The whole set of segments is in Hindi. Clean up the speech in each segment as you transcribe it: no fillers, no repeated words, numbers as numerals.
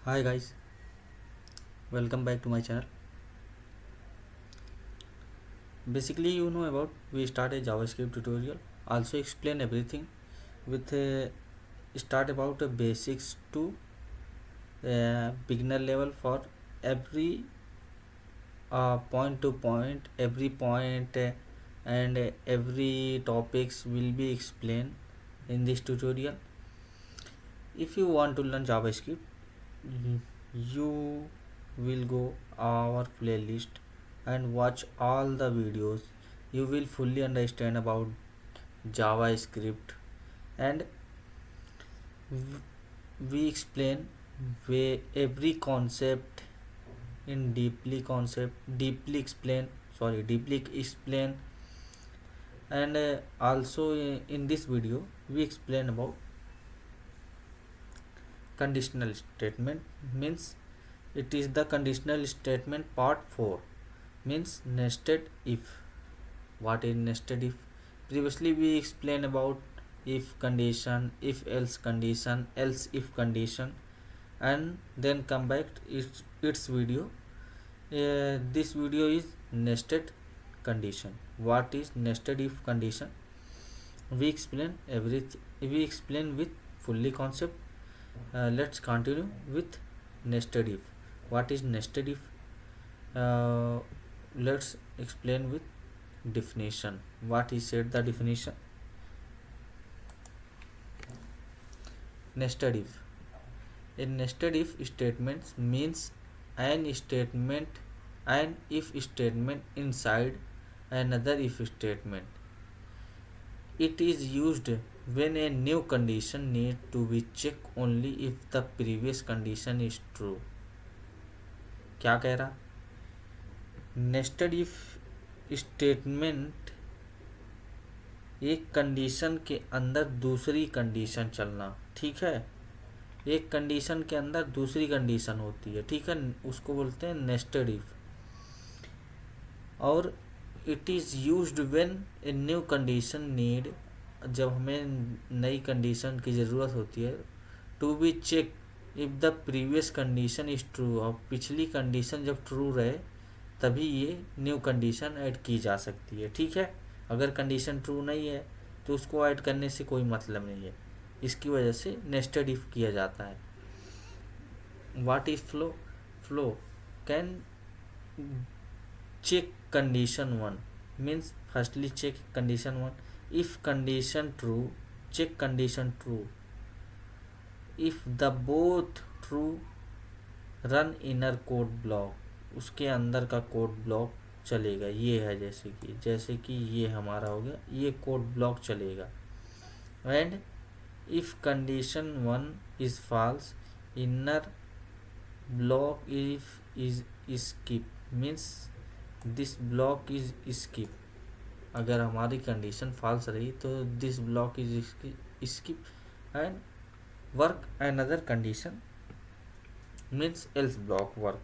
Hi guys, welcome back to my channel. Basically, you know about we start a JavaScript tutorial. Also explain everything with a start about the basics to beginner level for every point to point, every point and every topics will be explained in this tutorial. If you want to learn JavaScript, you will go our playlist and watch all the videos. You will fully understand about JavaScript and we explain every concept in deeply explain, deeply explain. And also in this video we explain about conditional statement. Means it is the conditional statement part 4, means nested if. What is nested if? Previously we explained about if condition, if else condition, else if condition, and then come back its video. This video is nested condition. What is nested if condition? We explain everything, we explain with fully concept. Let's continue with nested if. What is nested if? Let's explain with definition. What is said the definition? Nested if. A nested if statement means an statement, an if statement inside another if statement. It is used when a new condition need to be checked only if the previous condition is true. क्या कह रहा? नेस्टेड इफ स्टेटमेंट एक कंडीशन के अंदर दूसरी कंडीशन चलना, ठीक है। एक कंडीशन के अंदर दूसरी कंडीशन होती है, ठीक है, उसको बोलते हैं नेस्टेड इफ। और it is used when a new condition need, जब हमें नई कंडीशन की ज़रूरत होती है, to be check if the previous condition is true. और पिछली कंडीशन जब ट्रू रहे तभी ये न्यू कंडीशन ऐड की जा सकती है, ठीक है। अगर कंडीशन ट्रू नहीं है तो उसको ऐड करने से कोई मतलब नहीं है। इसकी वजह से नेस्टेड इफ किया जाता है। What is flow? Flow can check condition 1, means firstly check condition 1. If condition true, check condition true. If the both true, run inner code block. उसके अंदर का कोड ब्लॉक चलेगा। ये है जैसे कि ये हमारा हो गया, ये कोड ब्लॉक चलेगा। And if condition 1 is false, inner block if is skip, means this block is skip. अगर हमारी कंडीशन फॉल्स रही तो this block is skip and work another condition, means else block work.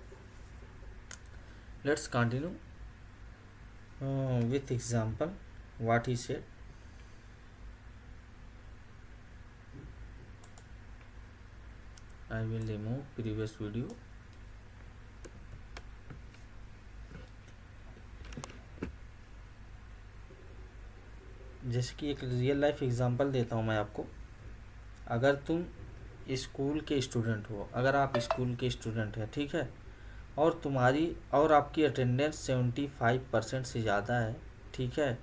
Let's continue with example what he said. I will remove previous video. जैसे कि एक रियल लाइफ एग्जांपल देता हूँ मैं आपको। अगर तुम स्कूल के स्टूडेंट हो, अगर आप स्कूल के स्टूडेंट हैं, ठीक है, और तुम्हारी और आपकी अटेंडेंस 75% से ज़्यादा है, ठीक है,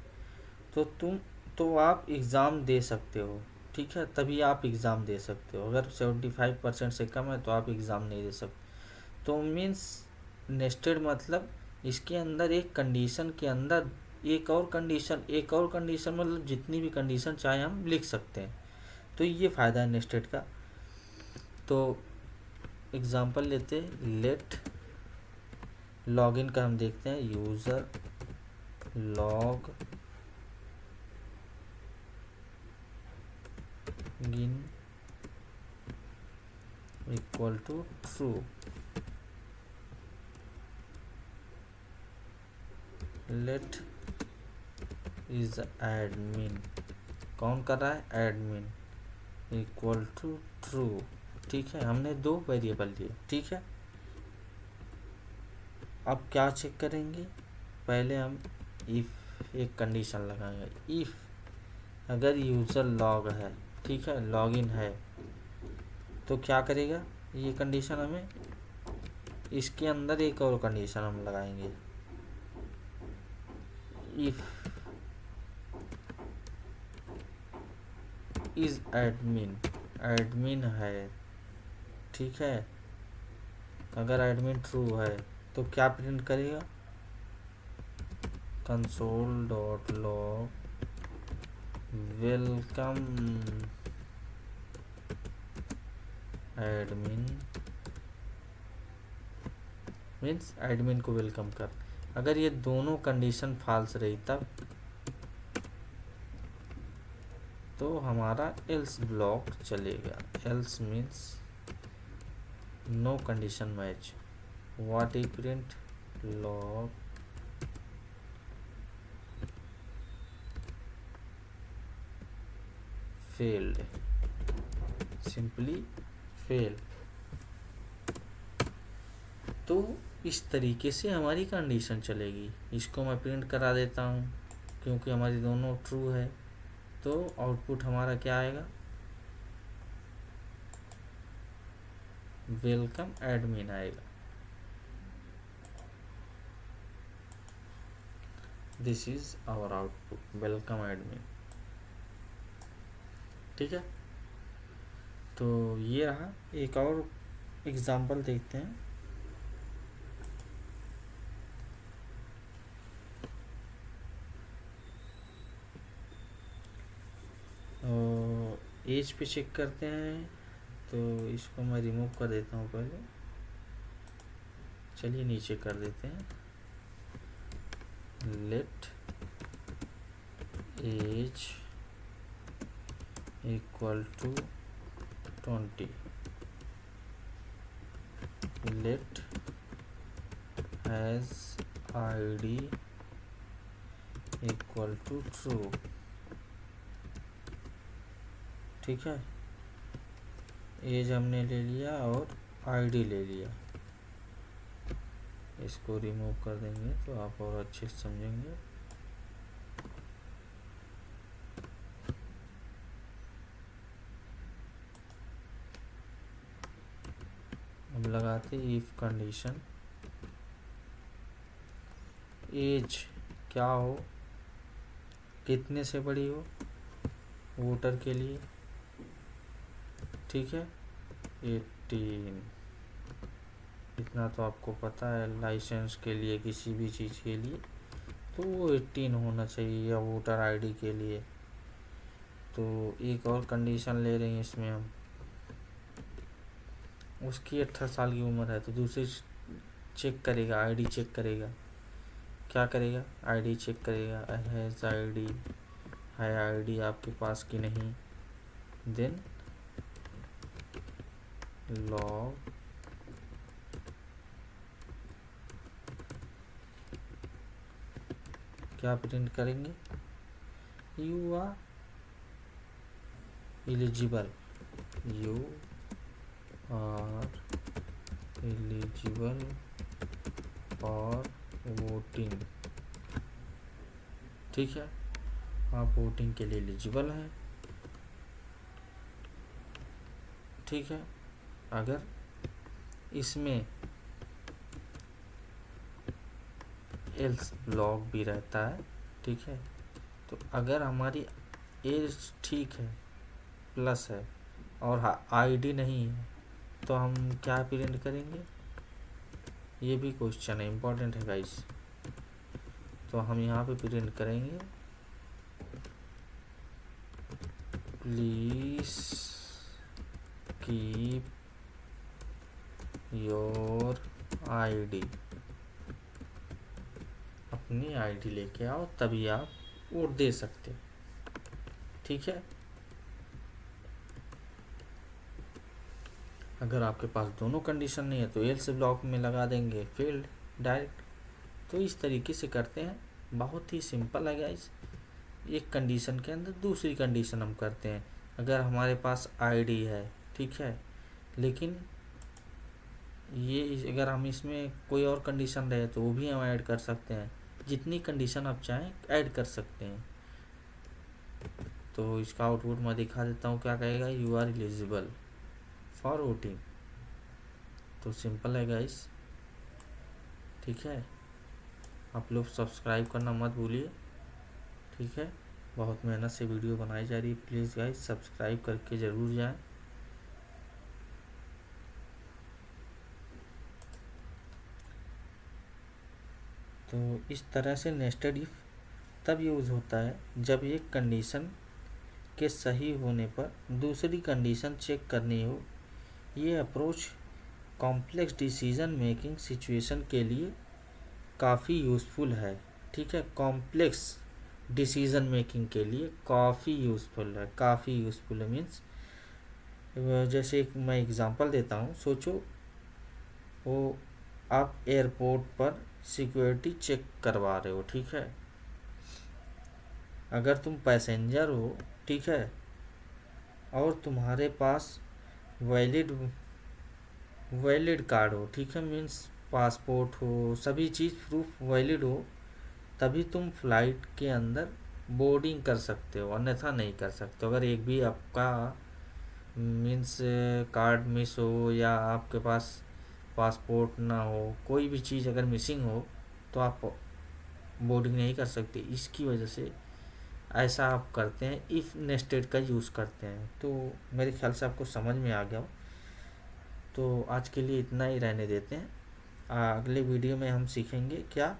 तो आप एग्ज़ाम दे सकते हो, ठीक है, तभी आप एग्ज़ाम दे सकते हो। अगर 75% से कम है तो आप एग्ज़ाम नहीं दे सकते। तो मीन्स नेस्टेड मतलब इसके अंदर एक कंडीशन के अंदर एक और कंडीशन मतलब जितनी भी कंडीशन चाहे हम लिख सकते हैं। तो ये फ़ायदा है नेस्टेड का। तो एग्ज़ाम्पल लेते हैं। लेट लॉगिन का हम देखते हैं। User log in equal to true. Let is admin, कौन कर रहा है? Admin equal to true. ठीक है, हमने 2 वेरिएबल लिए, ठीक है। अब क्या चेक करेंगे, पहले हम इफ़ एक कंडीशन लगाएंगे। इफ़ अगर यूज़र लॉग है, ठीक है, लॉगिन है, तो क्या करेगा ये कंडीशन हमें, इसके अंदर एक और कंडीशन हम लगाएंगे। इफ़ इज़ एडमिन, एडमिन है, ठीक है, अगर एडमिन ट्रू है तो क्या प्रिंट करेगा, console dot log welcome admin, means admin को वेलकम कर। अगर ये दोनों कंडीशन फॉल्स रही तब तो हमारा एल्स ब्लॉक चलेगा। Else means no condition match, what we print log failed, simply fail. तो इस तरीके से हमारी कंडीशन चलेगी। इसको मैं प्रिंट करा देता हूँ क्योंकि हमारी दोनों ट्रू है, तो आउटपुट हमारा क्या आएगा, वेलकम एडमिन आएगा। This is our output, welcome admin, ठीक है। तो ये रहा, एक और एग्जांपल देखते हैं। एज पे चेक करते हैं, तो इसको मैं रिमूव कर देता हूँ पहले, चलिए नीचे कर देते हैं। Let age equal to 20, let has ID equal to true, ठीक है। एज हमने ले लिया और ID ले लिया, इसको रिमूव कर देंगे तो आप और अच्छे से समझेंगे। अब लगाते इफ कंडीशन, एज क्या हो, कितने से बड़ी हो वोटर के लिए, ठीक है, 18। इतना तो आपको पता है, लाइसेंस के लिए किसी भी चीज़ के लिए तो वो 18 होना चाहिए, या वोटर ID के लिए। तो एक और कंडीशन ले रहे हैं इसमें हम, उसकी 18 साल की उम्र है, तो दूसरी चेक करेगा, ID चेक करेगा। क्या करेगा, ID चेक करेगा, हैज़ ID, है ID आपके पास कि नहीं, देन लॉग क्या प्रिंट करेंगे, you are eligible, you are eligible for voting, ठीक है, आप वोटिंग के लिए एलिजिबल हैं, ठीक है। अगर इसमें एल्स ब्लॉक भी रहता है, ठीक है, तो अगर हमारी एज ठीक है, प्लस है और ID नहीं है, तो हम क्या प्रिंट करेंगे, ये भी क्वेश्चन है, इम्पोर्टेंट है गाइस। तो हम यहाँ पे प्रिंट करेंगे, प्लीज कीप योर ID, अपनी ID लेके आओ तभी आप वोट दे सकते, ठीक है। अगर आपके पास दोनों कंडीशन नहीं है तो एल्स ब्लॉक में लगा देंगे फेल्ड डायरेक्ट। तो इस तरीके से करते हैं, बहुत ही सिंपल है गाइस। एक कंडीशन के अंदर दूसरी कंडीशन हम करते हैं। अगर हमारे पास ID है, ठीक है, लेकिन ये अगर हम इसमें कोई और कंडीशन रहे तो वो भी हम ऐड कर सकते हैं। जितनी कंडीशन आप चाहें ऐड कर सकते हैं। तो इसका आउटपुट मैं दिखा देता हूँ क्या कहेगा, you are eligible for voting. तो सिंपल है गाइस, ठीक है। आप लोग सब्सक्राइब करना मत भूलिए, ठीक है। बहुत मेहनत से वीडियो बनाई जा रही है, प्लीज़ गाइस सब्सक्राइब करके ज़रूर जाएं। तो इस तरह से नेस्टेड इफ तब यूज़ होता है जब एक कंडीशन के सही होने पर दूसरी कंडीशन चेक करनी हो। ये approach complex decision making situation के लिए काफ़ी यूज़फुल है, ठीक है। कॉम्प्लेक्स डिसीजन मेकिंग के लिए काफ़ी यूज़फुल है मीन्स, जैसे एक मैं एग्ज़ाम्पल देता हूँ। सोचो वो आप एयरपोर्ट पर सिक्योरिटी चेक करवा रहे हो, ठीक है। अगर तुम पैसेंजर हो, ठीक है, और तुम्हारे पास वैलिड वैलिड कार्ड हो, ठीक है, मीन्स पासपोर्ट हो, सभी चीज़ प्रूफ वैलिड हो, तभी तुम फ्लाइट के अंदर बोर्डिंग कर सकते हो, अन्यथा नहीं कर सकते हो। अगर एक भी आपका मीन्स कार्ड मिस हो या आपके पास पासपोर्ट ना हो, कोई भी चीज़ अगर मिसिंग हो तो आप बोर्डिंग नहीं कर सकते। इसकी वजह से ऐसा आप करते हैं, इफ़ नेस्टेड का यूज़ करते हैं। तो मेरे ख्याल से आपको समझ में आ गया हो। तो आज के लिए इतना ही रहने देते हैं। अगले वीडियो में हम सीखेंगे क्या,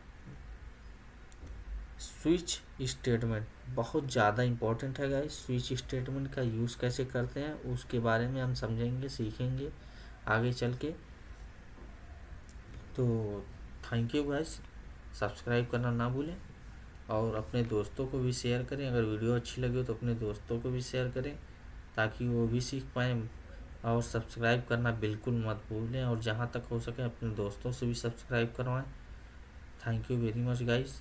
स्विच स्टेटमेंट बहुत ज़्यादा इम्पोर्टेंट है गाइस। स्विच स्टेटमेंट का यूज़ कैसे करते हैं उसके बारे में हम समझेंगे, सीखेंगे आगे चल के। तो थैंक यू गाइस, सब्सक्राइब करना ना भूलें और अपने दोस्तों को भी शेयर करें। अगर वीडियो अच्छी लगी हो तो अपने दोस्तों को भी शेयर करें ताकि वो भी सीख पाएँ। और सब्सक्राइब करना बिल्कुल मत भूलें और जहाँ तक हो सके अपने दोस्तों से भी सब्सक्राइब करवाएं। Thank you very much guys.